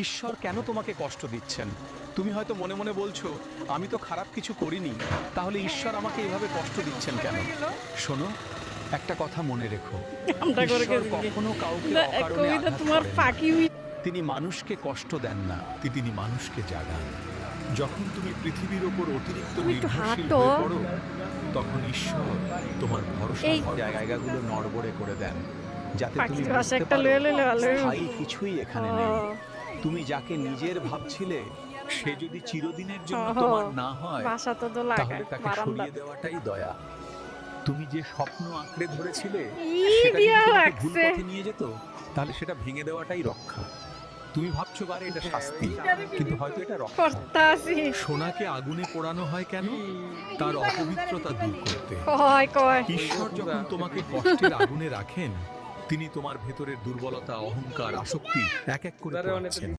ঈশ্বর কেন তোমাকে কষ্ট দিচ্ছেন? তুমি হয়তো মনে মনে বলছো, আমি তো খারাপ কিছু করিনি, তাহলে ঈশ্বর আমাকে এভাবে কষ্ট দিচ্ছেন কেন? শোনো, একটা কথা মনে রেখো, ঈশ্বর কখনো কাউকে অকারণে আঘাত তোমার করেন না। ফাঁকি তিনি মানুষকে কষ্ট দেন না, তিনি মানুষকে জাগান। যখন তুমি পৃথিবীর ওপর অতিরিক্ত তুমি একটু নির্ভরশীল হাঁটো। হয়ে পড়ো, তখন ঈশ্বর তোমার ভরসা এই জায়গাগুলো নড়বড়ে করে দেন, যাতে তুমি পাখির বাসা বুঝতে একটা পারো লয়ে লইলে ভালো হইব। স্থায়ী কিছুই এখানে নেই। তুমি যাকে নিজের ভাবছিলে, সে যদি চিরদিনের জন্য তোমার না হয়, বাসা তো তাহলে লাগায় তাকে বারান্দা সরিয়ে দেওয়াটাই দয়া। তুমি যে স্বপ্ন আঁকড়ে ধরেছিলে, ই সেটা যদি দিয়া তোমাকে ভুল রাখছে। পথে নিয়ে যেত, তাহলে সেটা ভেঙে দেওয়াটাই রক্ষা। তুমি ভাবছো বারে এটা শাস্তি, কিন্তু হয়তো এটা রক্ষা। করতাছি সোনাকে আগুনে পোড়ানো হয় কেন? তার অপবিত্রতা দূর করতে। কয় কয় ঈশ্বর যখন তোমাকে কষ্টের আগুনে রাখেন, তিনি তোমার ভেতরের দুর্বলতা, অহংকার, আসক্তি এক এক করে পোড়াচ্ছেন।